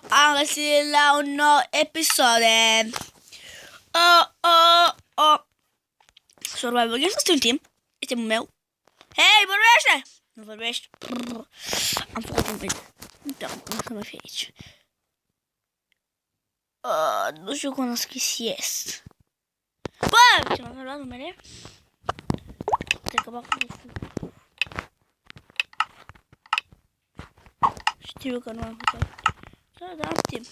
am găsit la un nou episod de Survival Games. Este un timp. Este meu. Hei, vorbește! Nu vorbești. Am făcut un video. Da, nu să mă fie aici. Nu știu cum am scris yes. Bă, ce m-am luat numele? Cred că m-am făcut. Știu că nu am făcut. Da, am timp.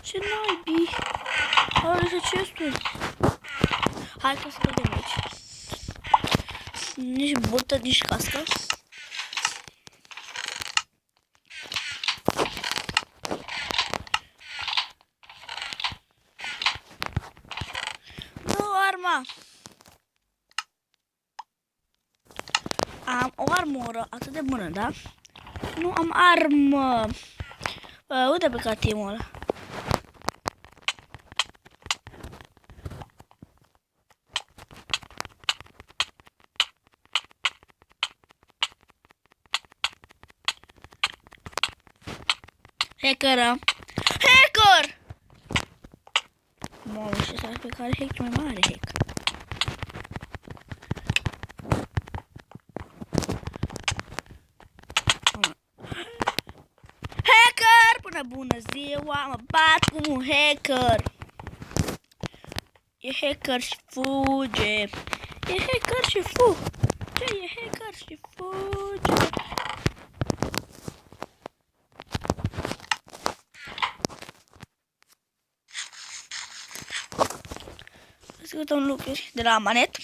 Ce naibii? Are să chesturi. Hai că să vedem aici. Nici burtă, nici cască. Nu, arma. Am o armură atât de bună, da? Nu am armă. Uite pe catimul ăla. Hacker! Hacker! Mamă, și ăsta pe care hack mai mare hack. Hacker! Până bună ziua, mă bat cu un hacker. E hacker și fuge. E hacker și fuge. E hacker și fuge. Discutăm lucruri de la manet.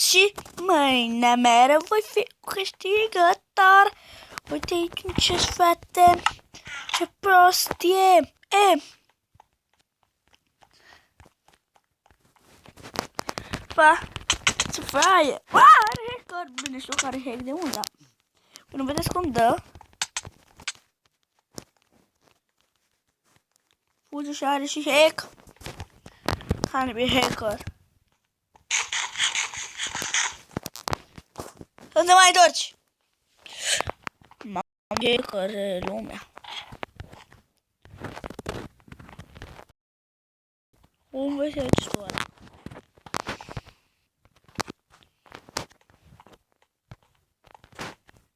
Și mâine mereu voi fi câștigător. Uite aici ce fete, ce prostie. Pa, ce fraie. Are hacker. Bine, știu că are hack de unde. Până vedeți cum dă. Fuge și are și hack. Care e hacker. Să te mai întorci. Mamă, hacker lumea. Cum vezi aici ăla?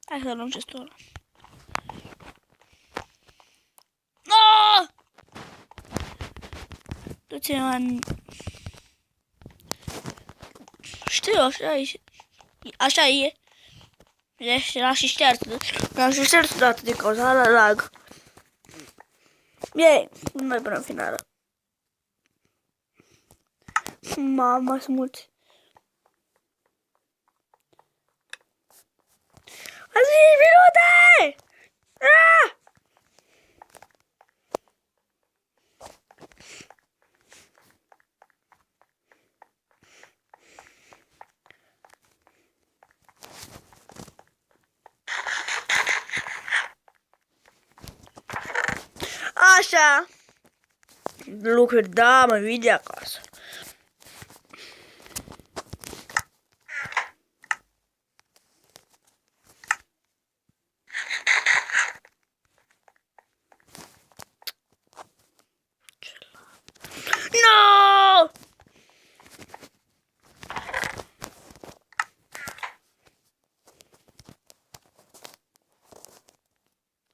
Hai să luăm chestul ăla. Aaaa! Du-te în... Știu, așa e. Deci l-am și șters. L-am și șters odată de cauza la lag. Ei, nu mai până în finală. Mama, sunt mulți. Azi, minute! Ah! Așa. Lucruri, da, mă vii de acasă. No!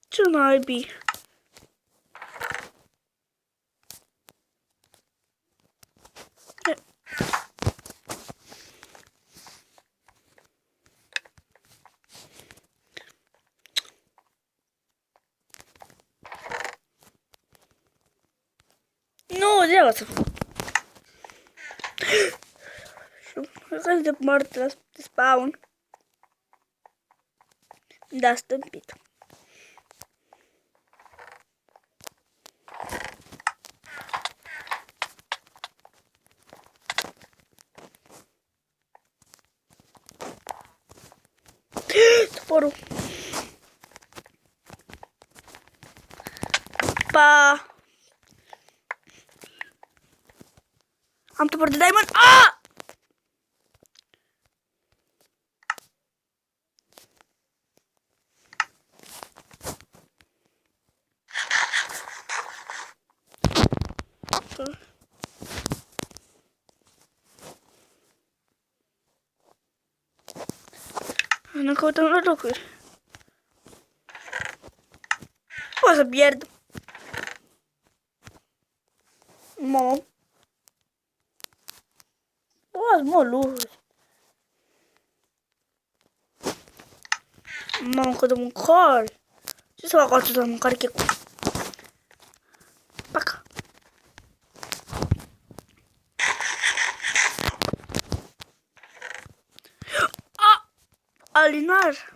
Ce naibii? Nu, degeaba să fac. Și de moarte de spawn. Da, stâmpit. Toporul. Pa! Am topor de diamond. Ah! Nu căutăm la locuri. O să pierd. Mamă. Mă, lucruri. Mamă, cât de mâncare. Ce să fac atâta mâncare checu? Pac. A! Alinar.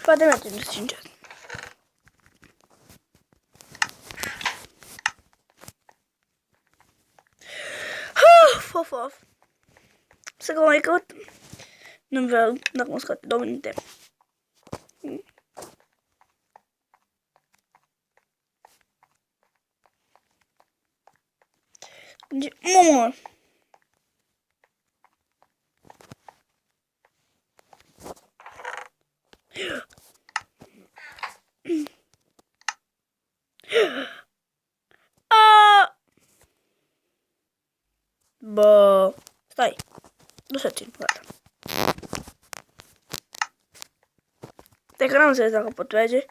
Poate merge, nu sincer. Of. Să că mai caut. Nu vreau, dacă mă scoate 2 minute. Mamă! Bă, stai. Nu se țin, gata. De că n-am înțeles dacă pot trage.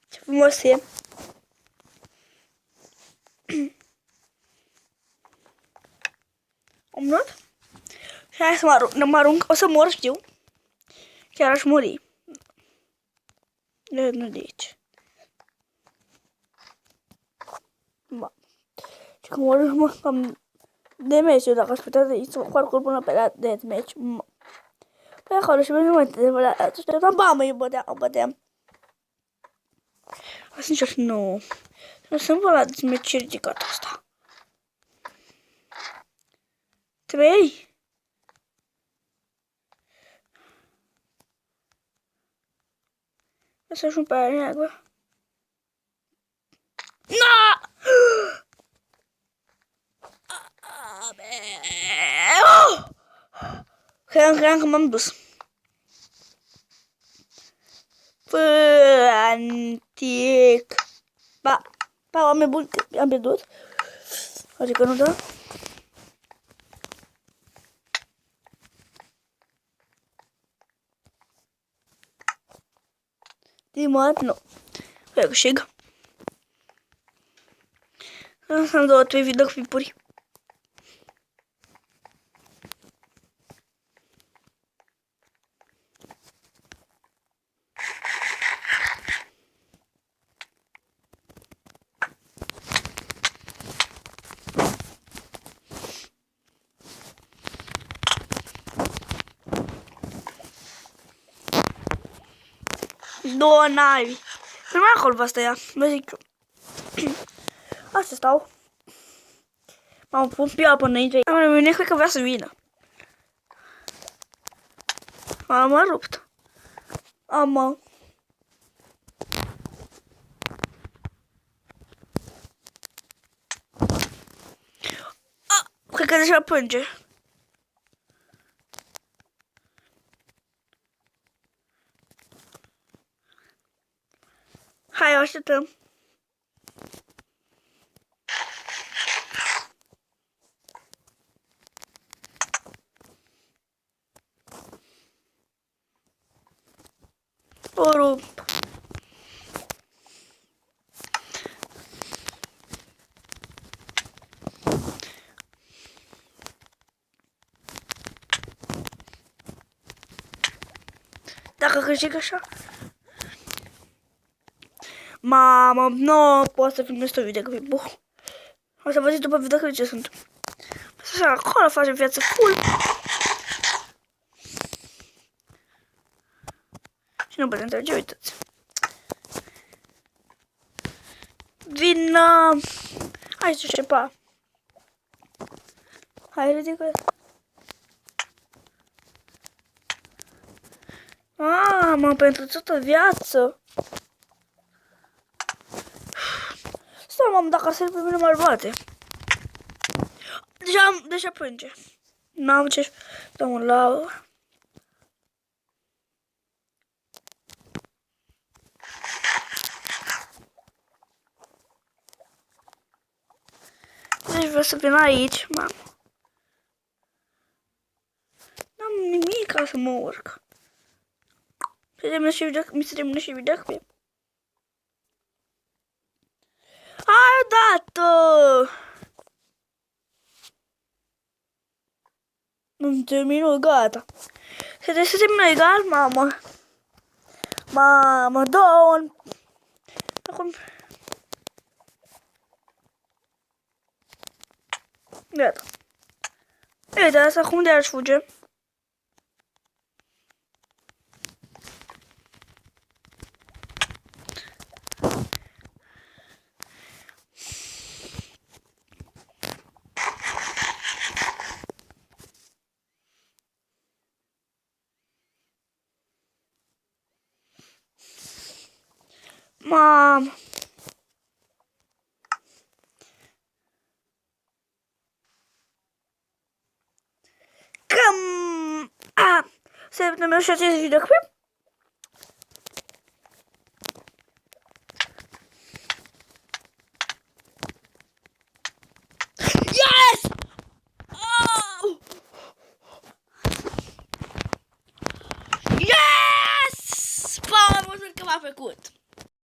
Ce frumos e. Am luat? Și hai să mă arunc. O să mor, știu. Chiar aș muri. Nu de aici. Ba. Și că mor cam de meci, eu dacă aș putea de aici să mă parcur până pe la deathmatch. Păi acolo și pe momente de la așteptam, ba, mă, eu băteam. Asta nici nu. Nu sunt la deathmatch ridicat asta. 3. Să ajung pe aia neagră. Na! Cream că m-am dus. Antic. Ba, oameni buni, am pierdut. Adică nu da. Dimat, nu. Eu câștig. Am 2-3 videoclipuri. Două navi. Nu mai acolo pe asta ea. Vă zic eu. Asta stau. M-am pus pe apă înainte. Am revenit, cred că vrea să vină. M-a rupt. Cred că deja plânge. Hai, o așteptăm. O rup. Dacă câștig așa. Mamă, nu pot să filmez tot videoclipul. O să vă zic după videoclip ce sunt. Așa, acolo facem viață full. Și nu putem trage, uitați. Vin... Hai să șepa. Hai, ridică. Mamă, pentru toată viață. Stai, mamă, dacă ar să pe mine m-ar bate. Deja plânge. N-am ce... Dă-mă la... Deci vreau să vin aici, mamă. N-am nimic ca să mă urc. Mi se termină și videoclip. Hai, dat-o! Nu termină, gata. Se termină egal, mamă. Mamă, două. Acum... Gata. Uite, asta acum de aș fuge. Mamă. Să terminăm și acest videoclip. Yes! Oh! Yes! Mamă, că m-a făcut.